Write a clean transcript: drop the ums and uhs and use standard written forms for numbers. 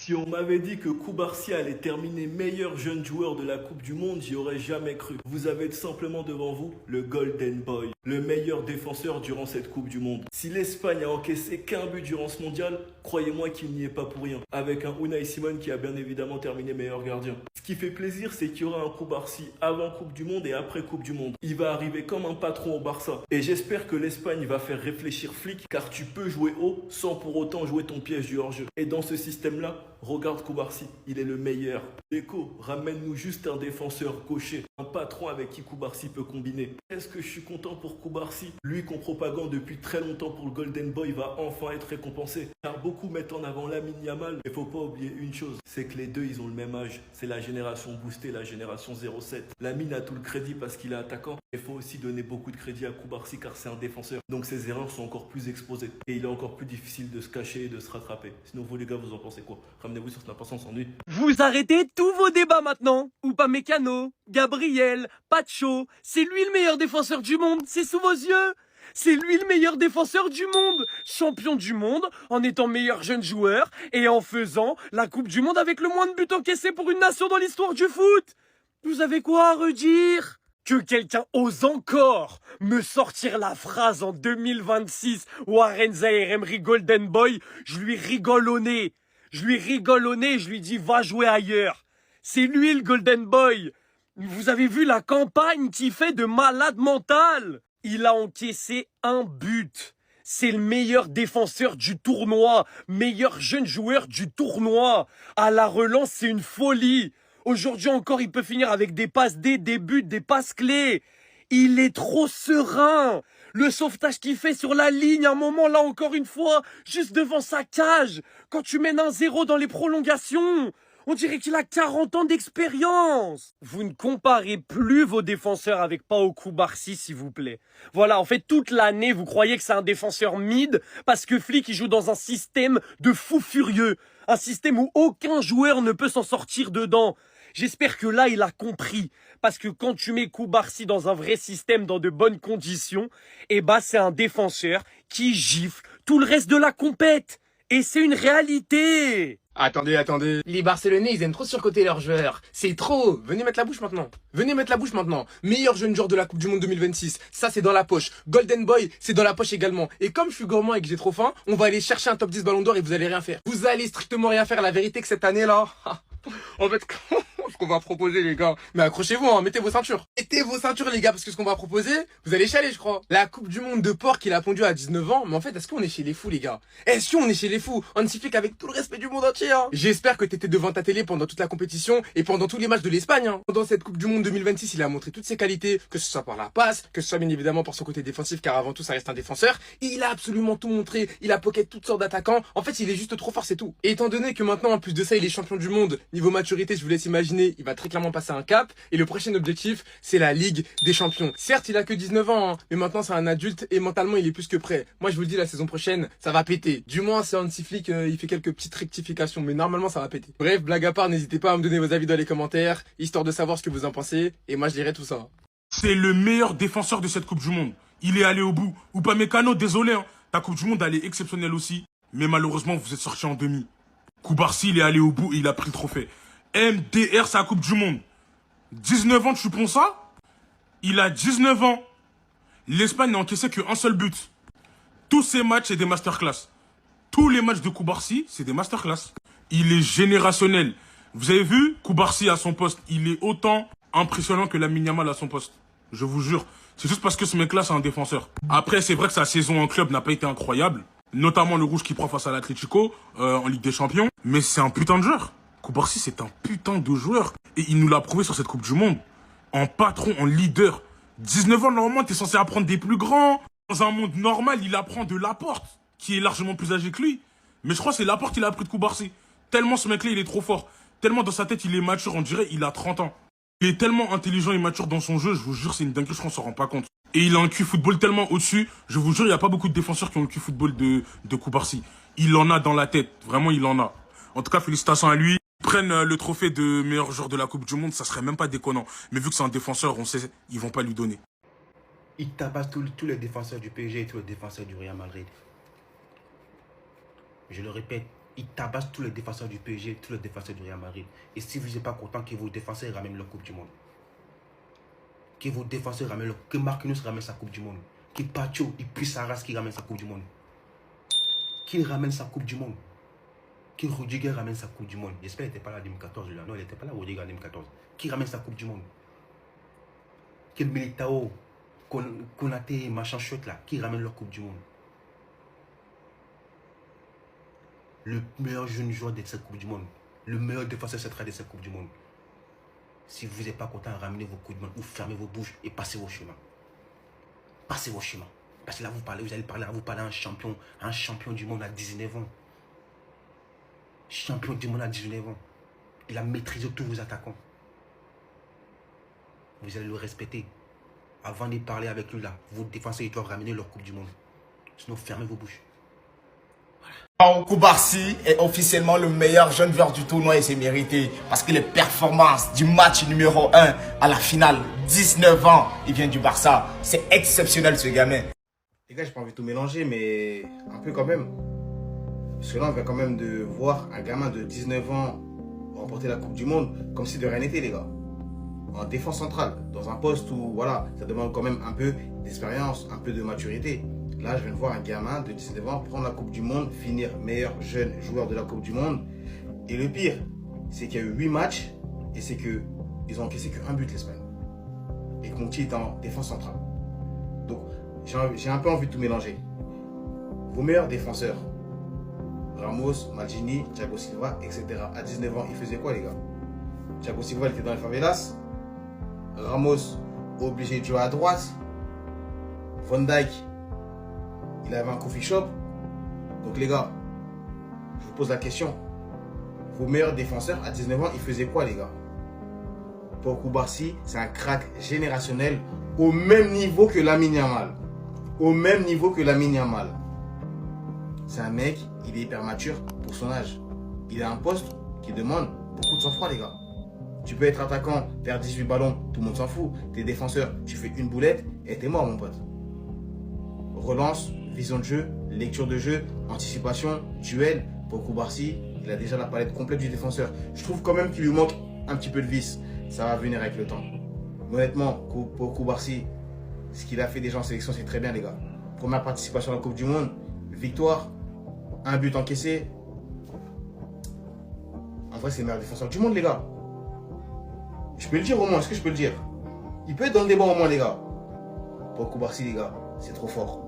Si on m'avait dit que Koubarsi allait terminer meilleur jeune joueur de la Coupe du Monde, j'y aurais jamais cru. Vous avez tout simplement devant vous le Golden Boy, le meilleur défenseur durant cette Coupe du Monde. Si l'Espagne a encaissé qu'un but durant ce mondial, croyez-moi qu'il n'y est pas pour rien. Avec un Unai Simon qui a bien évidemment terminé meilleur gardien. Ce qui fait plaisir, c'est qu'il y aura un Koubarsi avant Coupe du Monde et après Coupe du Monde. Il va arriver comme un patron au Barça. Et j'espère que l'Espagne va faire réfléchir Flick, car tu peux jouer haut sans pour autant jouer ton piège du hors-jeu. Et dans ce système-là, regarde Koubarsi, il est le meilleur. Deco, ramène-nous juste un défenseur gaucher, un patron avec qui Koubarsi peut combiner. Est-ce que je suis content pour Koubarsi? Lui qu'on propagande depuis très longtemps pour le Golden Boy va enfin être récompensé. Car beaucoup mettent en avant Lamine Yamal. Il faut pas oublier une chose, c'est que les deux ils ont le même âge. C'est la génération boostée, la génération 07. Lamine a tout le crédit parce qu'il est attaquant. Il faut aussi donner beaucoup de crédit à Koubarsi car c'est un défenseur. Donc ses erreurs sont encore plus exposées. Et il est encore plus difficile de se cacher et de se rattraper. Sinon vous les gars, vous en pensez quoi? Ramenez-vous sur Snap, on s'ennuie. Vous arrêtez tous vos débats maintenant. Upamecano, Gabriel, Pacho, c'est lui le meilleur défenseur du monde, c'est sous vos yeux. C'est lui le meilleur défenseur du monde, champion du monde, en étant meilleur jeune joueur et en faisant la Coupe du Monde avec le moins de buts encaissés pour une nation dans l'histoire du foot. Vous avez quoi à redire? Que quelqu'un ose encore me sortir la phrase en 2026 Warren Zaïre-Emery Golden Boy, je lui rigole au nez. Je lui rigole au nez, je lui dis va jouer ailleurs. C'est lui le Golden Boy. Vous avez vu la campagne qu'il fait de malade mental? Il a encaissé un but. C'est le meilleur défenseur du tournoi, meilleur jeune joueur du tournoi. À la relance, c'est une folie. Aujourd'hui encore, il peut finir avec des passes D, des buts, des passes clés. Il est trop serein. Le sauvetage qu'il fait sur la ligne, un moment là encore une fois, juste devant sa cage. Quand tu mènes 1-0 dans les prolongations, on dirait qu'il a 40 ans d'expérience. Vous ne comparez plus vos défenseurs avec Pau Koubarsi, s'il vous plaît. Voilà, en fait, toute l'année, vous croyez que c'est un défenseur mid parce que Flick, il joue dans un système de fou furieux. Un système où aucun joueur ne peut s'en sortir dedans. J'espère que là, il a compris. Parce que quand tu mets Koubarsi dans un vrai système, dans de bonnes conditions, eh ben, c'est un défenseur qui gifle tout le reste de la compète. Et c'est une réalité. Attendez. Les Barcelonais, ils aiment trop surcoter leurs joueurs. C'est trop. Venez mettre la bouche maintenant. Meilleur jeune joueur de la Coupe du Monde 2026. Ça, c'est dans la poche. Golden Boy, c'est dans la poche également. Et comme je suis gourmand et que j'ai trop faim, on va aller chercher un top 10 Ballon d'Or et vous allez rien faire. Vous allez strictement rien faire. La vérité que cette année-là, en fait, ce qu'on va proposer, les gars. Mais accrochez-vous, hein, mettez vos ceintures. Mettez vos ceintures, les gars, parce que ce qu'on va proposer, vous allez chialer, je crois. La Coupe du Monde de porc qu'il a pondu à 19 ans. Mais en fait, est-ce qu'on est chez les fous, les gars? Est-ce qu'on est chez les fous? On s'y fait qu'avec tout le respect du monde entier, hein. J'espère que t'étais devant ta télé pendant toute la compétition et pendant tous les matchs de l'Espagne, hein. Pendant cette Coupe du Monde 2026, il a montré toutes ses qualités, que ce soit par la passe, que ce soit bien évidemment par son côté défensif, car avant tout, ça reste un défenseur. Et il a absolument tout montré. Il a pocket toutes sortes d'attaquants. En fait, il est juste trop fort, c'est tout. Et étant donné que maintenant, en plus de ça, il est champion du monde, niveau maturité, je vous laisse imaginer, il va très clairement passer un cap. Et le prochain objectif, c'est la Ligue des Champions. Certes, il a que 19 ans, hein, mais maintenant, c'est un adulte et mentalement, il est plus que prêt. Moi, je vous le dis, la saison prochaine, ça va péter. Du moins, c'est Hansi Flick, il fait quelques petites rectifications, mais normalement, ça va péter. Bref, blague à part, n'hésitez pas à me donner vos avis dans les commentaires, histoire de savoir ce que vous en pensez. Et moi, je lirai tout ça. C'est le meilleur défenseur de cette Coupe du Monde. Il est allé au bout. Upamecano, désolé, hein. Ta Coupe du Monde, elle est exceptionnelle aussi. Mais malheureusement, vous êtes sorti en demi. Koubarsi, il est allé au bout et il a pris le trophée. MDR, c'est la Coupe du Monde. 19 ans, tu penses ça? Il a 19 ans. L'Espagne n'a encaissé qu'un seul but. Tous ces matchs, c'est des masterclass. Tous les matchs de Koubarsi, c'est des masterclass. Il est générationnel. Vous avez vu, Koubarsi à son poste, il est autant impressionnant que Lamine Yamal à son poste. Je vous jure. C'est juste parce que ce mec-là, c'est un défenseur. Après, c'est vrai que sa saison en club n'a pas été incroyable. Notamment le rouge qu'il prend face à l'Atlético en Ligue des Champions. Mais c'est un putain de joueur. Koubarsi, c'est un putain de joueur. Et il nous l'a prouvé sur cette Coupe du Monde. En patron, en leader. 19 ans, normalement, t'es censé apprendre des plus grands. Dans un monde normal, il apprend de Laporte, qui est largement plus âgé que lui. Mais je crois que c'est Laporte qui l'a appris de Koubarsi. Tellement ce mec-là, il est trop fort. Tellement dans sa tête, il est mature, on dirait il a 30 ans. Il est tellement intelligent et mature dans son jeu, je vous jure, c'est une dinguerie, je crois qu'on s'en rend pas compte. Et il a un QI football tellement au-dessus, je vous jure, il n'y a pas beaucoup de défenseurs qui ont le QI football de Koubarsi. Il en a dans la tête, vraiment, il en a. En tout cas, félicitations à lui. Prennent le trophée de meilleur joueur de la Coupe du Monde, ça serait même pas déconnant. Mais vu que c'est un défenseur, on sait, ils vont pas lui donner. Il tabasse tous les défenseurs du PSG et tous les défenseurs du Real Madrid. Je le répète, Il tabasse tous les défenseurs du PSG, tous les défenseurs du Real Madrid. Et si vous n'êtes pas content que vos défenseurs ramènent leur Coupe du Monde, que vos défenseurs ramènent que Marquinhos ramène sa Coupe du Monde, que Pacho, il puisse sa race qui ramène sa Coupe du Monde, qu'il ramène sa Coupe du Monde, que Rudiger ramène sa Coupe du Monde. J'espère qu'il n'était pas là en 2014. Là. Non, il n'était pas là Rudiger en 2014. Qui ramène sa Coupe du Monde, que Militao, Konaté, machin chouette là, qui ramène leur Coupe du Monde. Le meilleur jeune joueur de cette Coupe du Monde, le meilleur défenseur central de cette Coupe du Monde. Si vous n'êtes pas content, ramenez vos Coupes du Monde ou fermez vos bouches et passez vos chemins. Passez vos chemins. Parce que là, vous allez parler à un champion du monde à 19 ans. Champion du monde à 19 ans. Il a maîtrisé tous vos attaquants. Vous allez le respecter. Avant de parler avec lui là, vos défenseurs ils doivent ramener leur Coupe du Monde. Sinon, fermez vos bouches. Koubarsi est officiellement le meilleur jeune joueur du tournoi et c'est mérité parce que les performances du match numéro 1 à la finale, 19 ans, il vient du Barça. C'est exceptionnel ce gamin. Les gars, j'ai pas envie de tout mélanger, mais un peu quand même. Parce que là, on vient quand même de voir un gamin de 19 ans remporter la Coupe du Monde comme si de rien n'était, les gars. En défense centrale, dans un poste où, voilà, ça demande quand même un peu d'expérience, un peu de maturité. Là, je viens de voir un gamin de 19 ans prendre la Coupe du Monde, finir meilleur jeune joueur de la Coupe du Monde. Et le pire, c'est qu'il y a eu 8 matchs et c'est qu'ils ont encaissé qu'un but, l'Espagne. Et que Monti est en défense centrale. Donc, j'ai un peu envie de tout mélanger. Vos meilleurs défenseurs, Ramos, Maldini, Thiago Silva, etc. À 19 ans, ils faisaient quoi, les gars? Thiago Silva, il était dans les favelas. Ramos, obligé de jouer à droite. Van Dijk, il avait un coffee shop. Donc les gars, je vous pose la question. Vos meilleurs défenseurs à 19 ans, ils faisaient quoi les gars? Pour Koubarsi, c'est un crack générationnel au même niveau que Lamine Yamal. Au même niveau que Lamine Yamal. C'est un mec, il est hyper mature pour son âge. Il a un poste qui demande beaucoup de sang-froid les gars. Tu peux être attaquant, faire 18 ballons, tout le monde s'en fout. T'es défenseur, tu fais une boulette et t'es mort mon pote. Relance, vision de jeu, lecture de jeu, anticipation, duel. Pour Koubarsi, il a déjà la palette complète du défenseur. Je trouve quand même qu'il lui manque un petit peu de vis. Ça va venir avec le temps. Mais honnêtement, pour Koubarsi, ce qu'il a fait déjà en sélection, c'est très bien les gars. Première participation à la Coupe du Monde, victoire, un but encaissé. En vrai, c'est le meilleur défenseur du monde les gars. Je peux le dire au moins, est-ce que je peux le dire? Il peut être dans le débat au moins les gars. Pour Koubarsi les gars, c'est trop fort.